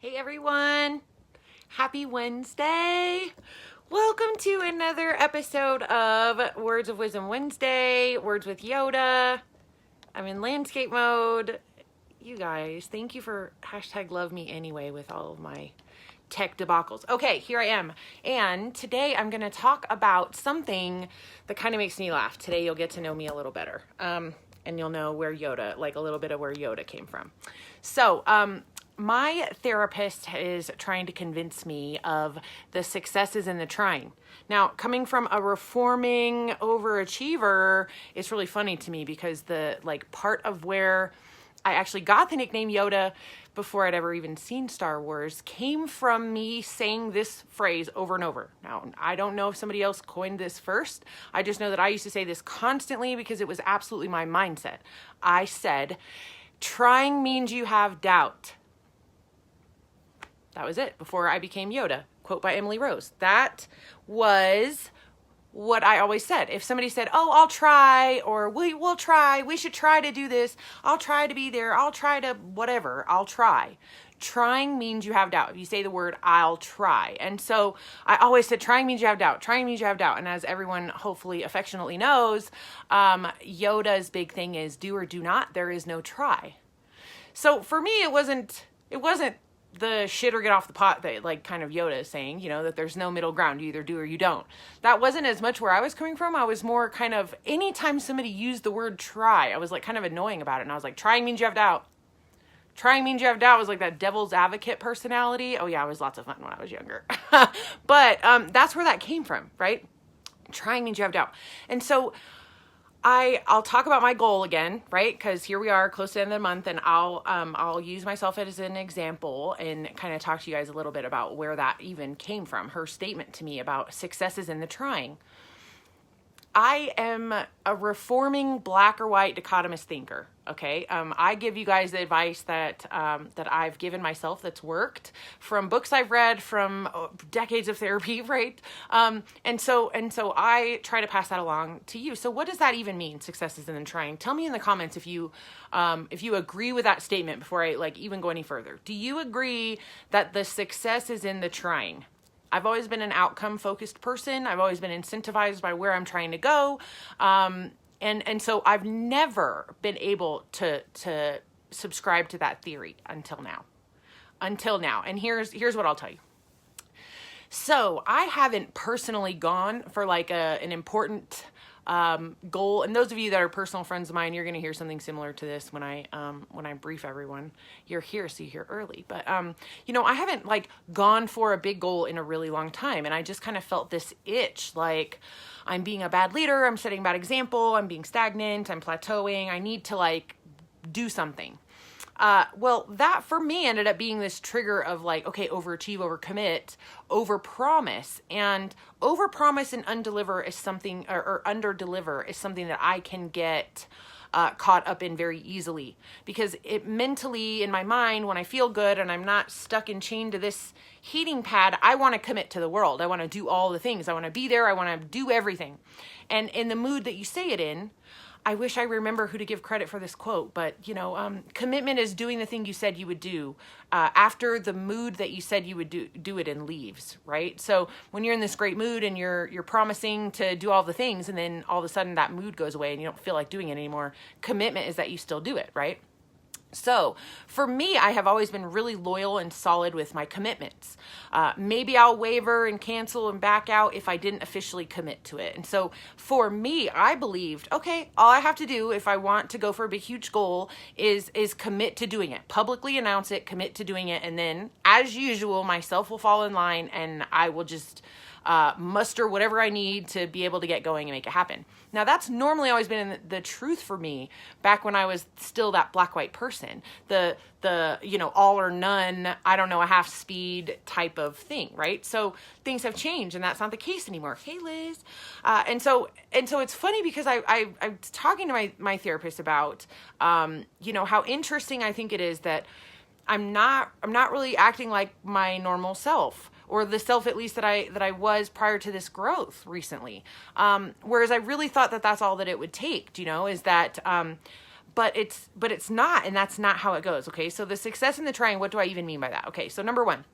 Hey everyone, happy Wednesday. Welcome to another episode of Words of Wisdom Wednesday, Words with Yoda. I'm in landscape mode. You guys, thank you for #LoveMeAnyway with all of my tech debacles. Okay, here I am. And today I'm going to talk about something that kind of makes me laugh. Today you'll get to know me a little better. And you'll know where Yoda, like a little bit of where Yoda came from. So, my therapist is trying to convince me of the successes in the trying. Now, coming from a reforming overachiever, it's really funny to me because the part of where I actually got the nickname Yoda before I'd ever even seen Star Wars came from me saying this phrase over and over. Now, I don't know if somebody else coined this first. I just know that I used to say this constantly because it was absolutely my mindset. I said, trying means you have doubt. That was it before I became Yoda. Quote by Emily Rose. That was what I always said. If somebody said, oh, I'll try, or we'll try, we should try to do this, I'll try to be there, I'll try to whatever, I'll try. Trying means you have doubt. If you say the word, I'll try. And so I always said, trying means you have doubt. Trying means you have doubt. And as everyone hopefully affectionately knows, Yoda's big thing is do or do not. There is no try. So for me, it wasn't the shit or get off the pot that kind of Yoda is saying, that there's no middle ground. You either do or you don't. That wasn't as much where I was coming from. I was more kind of, anytime somebody used the word try, I was kind of annoying about it. And I was like, trying means you have doubt. Trying means you have doubt was like that devil's advocate personality. Oh yeah, it was lots of fun when I was younger. But that's where that came from, right? Trying means you have doubt. And so I'll talk about my goal again, right? Because here we are close to the end of the month, and I'll use myself as an example and kind of talk to you guys a little bit about where that even came from. Her statement to me about successes in the trying. I am a reforming black or white dichotomous thinker. Okay, I give you guys the advice that I've given myself that's worked from books I've read, from decades of therapy, right? And so I try to pass that along to you. So what does that even mean? Successes in the trying. Tell me in the comments if you agree with that statement before I even go any further. Do you agree that the success is in the trying? I've always been an outcome-focused person. I've always been incentivized by where I'm trying to go. And so I've never been able to subscribe to that theory until now. And here's what I'll tell you. So I haven't personally gone for an important goal. And those of you that are personal friends of mine, you're going to hear something similar to this when I brief everyone. You're here, so you're here early. But, I haven't gone for a big goal in a really long time. And I just kind of felt this itch, I'm being a bad leader. I'm setting a bad example. I'm being stagnant. I'm plateauing. I need to do something. Well, that for me ended up being this trigger of okay, overachieve, overcommit, overpromise. And overpromise and undeliver is something, or underdeliver is something that I can get caught up in very easily, because it mentally in my mind, when I feel good and I'm not stuck and chained to this heating pad, I want to commit to the world. I want to do all the things. I want to be there. I want to do everything. And in the mood that you say it in, I wish I remember who to give credit for this quote, but commitment is doing the thing you said you would do after the mood that you said you would do it in leaves, right? So when you're in this great mood and you're promising to do all the things, and then all of a sudden that mood goes away and you don't feel like doing it anymore, commitment is that you still do it, right? So for me, I have always been really loyal and solid with my commitments. Maybe I'll waver and cancel and back out if I didn't officially commit to it. And so for me, I believed, okay, all I have to do if I want to go for a big, huge goal is commit to doing it, publicly announce it, commit to doing it. And then as usual, myself will fall in line and I will just muster whatever I need to be able to get going and make it happen. Now that's normally always been the truth for me back when I was still that black-white person, the all or none, I don't know, a half speed type of thing, right? So things have changed and that's not the case anymore. Hey, Liz. And so it's funny because I'm talking to my therapist about, how interesting I think it is that I'm not really acting like my normal self, or the self at least that I was prior to this growth recently. Whereas I really thought that that's all that it would take, is that but it's not, and that's not how it goes. Okay, so the success in the trying, what do I even mean by that? Okay, so number one,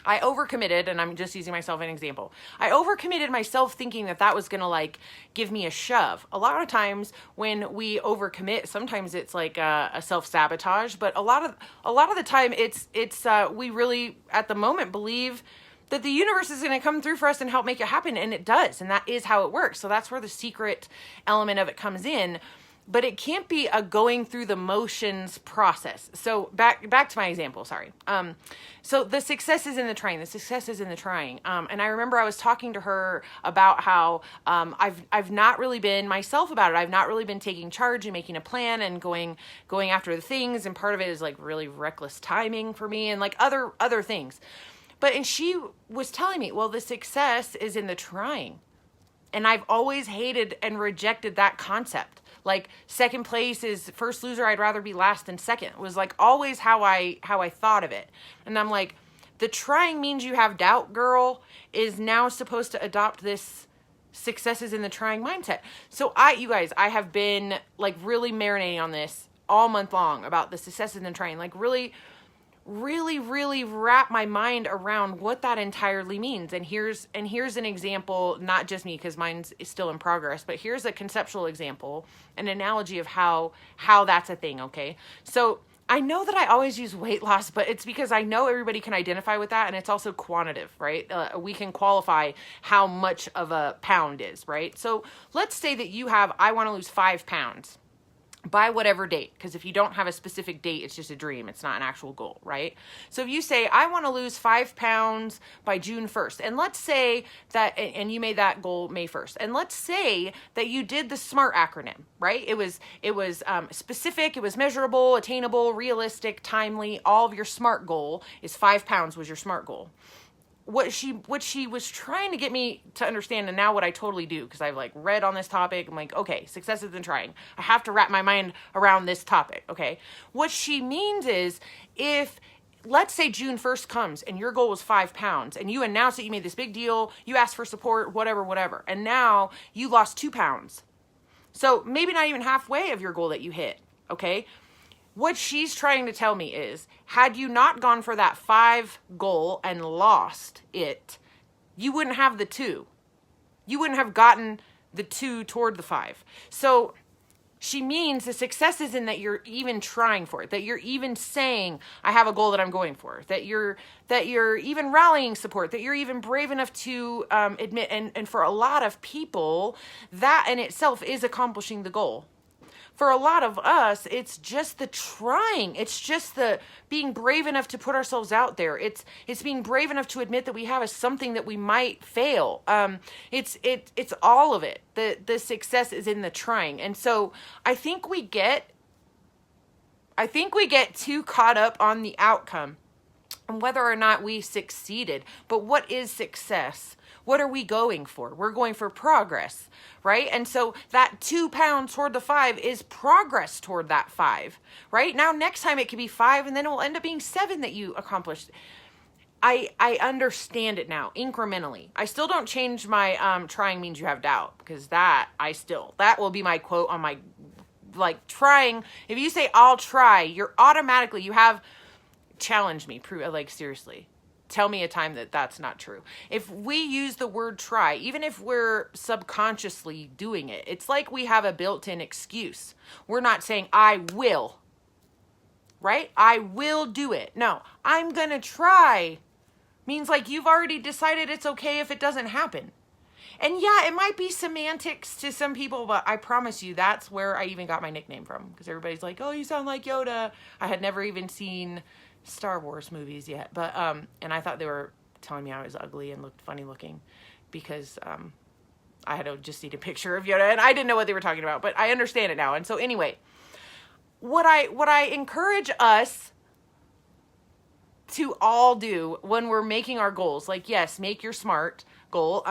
I overcommitted, and I'm just using myself as an example. I overcommitted myself thinking that that was going to like give me a shove. A lot of times when we overcommit, sometimes it's like a self-sabotage, but a lot of the time it's we really at the moment believe that the universe is going to come through for us and help make it happen, and it does, and that is how it works. So that's where the secret element of it comes in. But it can't be a going through the motions process. So back to my example, sorry. So the success is in the trying. The success is in the trying. And I remember I was talking to her about how I've not really been myself about it. I've not really been taking charge and making a plan and going after the things. And part of it is like really reckless timing for me and like other things. And she was telling me, well, the success is in the trying. And I've always hated and rejected that concept. Like second place is first loser. I'd rather be last than second. It was like always how I thought of it. And I'm like, the trying means you have doubt, girl, is now supposed to adopt this successes in the trying mindset. So you guys, I have been like really marinating on this all month long about the successes in the trying, like really wrap my mind around what that entirely means. And here's an example, not just me, because mine's still in progress, but here's a conceptual example, an analogy of how that's a thing. Okay. So I know that I always use weight loss, but it's because I know everybody can identify with that. And it's also quantitative, right? We can qualify how much of a pound is, right? So let's say that I want to lose 5 pounds. By whatever date, because if you don't have a specific date, it's just a dream. It's not an actual goal, right? So if you say, I want to lose 5 pounds by June 1st, and let's say that, and you made that goal May 1st, and let's say that you did the SMART acronym, right? It was specific, it was measurable, attainable, realistic, timely. All of your SMART goal is 5 pounds was your SMART goal. What she was trying to get me to understand, and now what I totally do, because I've like read on this topic, I'm like, okay, success is in trying. I have to wrap my mind around this topic, okay? What she means is, if let's say June 1st comes and your goal was 5 pounds and you announced that you made this big deal, you asked for support, whatever, and now you lost 2 pounds. So maybe not even halfway of your goal that you hit, okay? What she's trying to tell me is, had you not gone for that 5 goal and lost it, you wouldn't have the 2. You wouldn't have gotten the 2 toward the 5. So she means the success is in that you're even trying for it, that you're even saying, I have a goal that I'm going for, that you're even rallying support, that you're even brave enough to admit, and for a lot of people, that in itself is accomplishing the goal. For a lot of us, it's just the trying. It's just the being brave enough to put ourselves out there. It's being brave enough to admit that we have something that we might fail. It's all of it. The success is in the trying. And so I think we get too caught up on the outcome and whether or not we succeeded. But what is success? What are we going for? We're going for progress, right? And so that 2 pounds toward the 5 is progress toward that 5, right? Now, next time it could be 5, and then it will end up being 7 that you accomplished. I understand it now incrementally. I still don't change my trying means you have doubt, because that will be my quote on my, like, trying. If you say I'll try, you're automatically, you have challenged me, like, seriously. Tell me a time that that's not true. If we use the word try, even if we're subconsciously doing it, it's like we have a built-in excuse. We're not saying, I will, right? I will do it. No, I'm going to try means like you've already decided it's okay if it doesn't happen. And yeah, it might be semantics to some people, but I promise you that's where I even got my nickname from, because everybody's like, oh, you sound like Yoda. I had never even seen Star Wars movies yet, but and I thought they were telling me I was ugly and looked funny looking, because I had to just see a picture of Yoda and I didn't know what they were talking about, but I understand it now. And so anyway, what I encourage us to all do when we're making our goals, like, yes, make your SMART goal.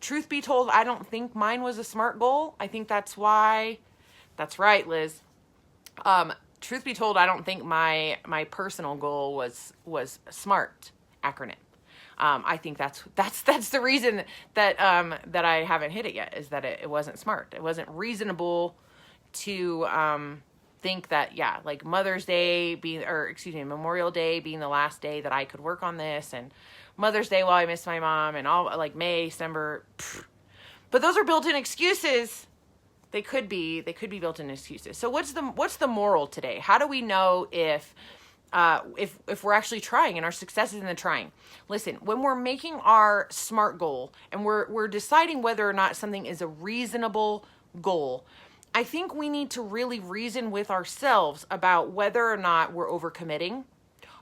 Truth be told, I don't think mine was a SMART goal. I think that's right, Liz. Truth be told, I don't think my personal goal was SMART acronym. I think that's the reason that I haven't hit it yet, is that it wasn't SMART. It wasn't reasonable to think that, yeah, like Mother's Day being, or excuse me, Memorial Day being the last day that I could work on this, and Mother's Day while I miss my mom, and all like May, December. But those are built-in excuses. They could be built-in excuses. So what's the moral today? How do we know if we're actually trying and our success is in the trying? Listen, when we're making our SMART goal and we're deciding whether or not something is a reasonable goal, I think we need to really reason with ourselves about whether or not we're overcommitting.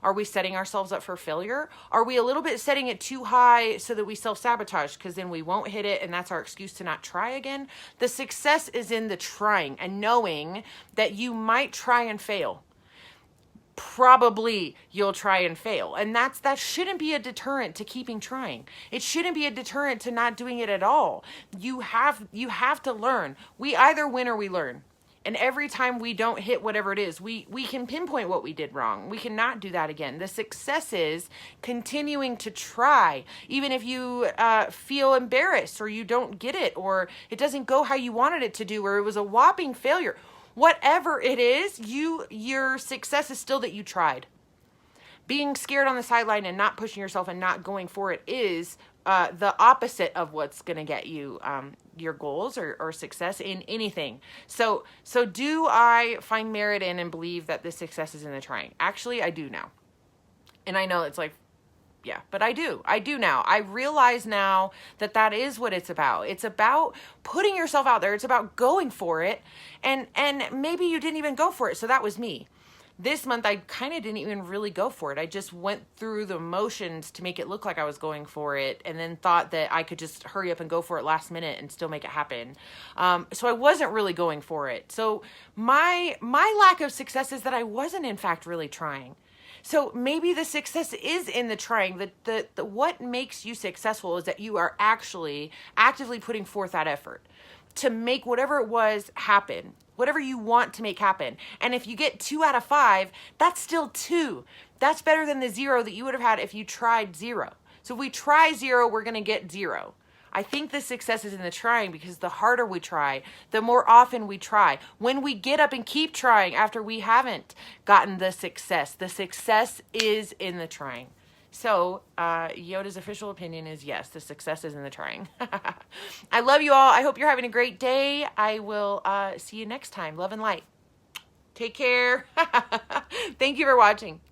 Are we setting ourselves up for failure? Are we a little bit setting it too high so that we self-sabotage because then we won't hit it and that's our excuse to not try again? The success is in the trying and knowing that you might try and fail. Probably you'll try and fail. And that shouldn't be a deterrent to keeping trying. It shouldn't be a deterrent to not doing it at all. You have to learn. We either win or we learn. And every time we don't hit whatever it is, we can pinpoint what we did wrong. We cannot do that again. The success is continuing to try, even if you feel embarrassed or you don't get it or it doesn't go how you wanted it to do or it was a whopping failure. Whatever it is, your success is still that you tried. Being scared on the sideline and not pushing yourself and not going for it is the opposite of what's going to get you your goals or success in anything. So do I find merit in and believe that this success is in the trying? Actually, I do now. And I know it's like, yeah, but I do now. I realize now that is what it's about. It's about putting yourself out there. It's about going for it. And maybe you didn't even go for it. So that was me. This month, I kind of didn't even really go for it. I just went through the motions to make it look like I was going for it and then thought that I could just hurry up and go for it last minute and still make it happen. So I wasn't really going for it. So my lack of success is that I wasn't, in fact, really trying. So maybe the success is in the trying. The what makes you successful is that you are actually actively putting forth that effort to make whatever it was happen, whatever you want to make happen. And if you get 2 out of 5, that's still 2. That's better than the 0 that you would have had if you tried 0. So if we try 0, we're going to get 0. I think the success is in the trying because the harder we try, the more often we try. When we get up and keep trying after we haven't gotten the success is in the trying. So Yoda's official opinion is yes, the success is in the trying. I love you all. I hope you're having a great day. I will see you next time. Love and light. Take care. Thank you for watching.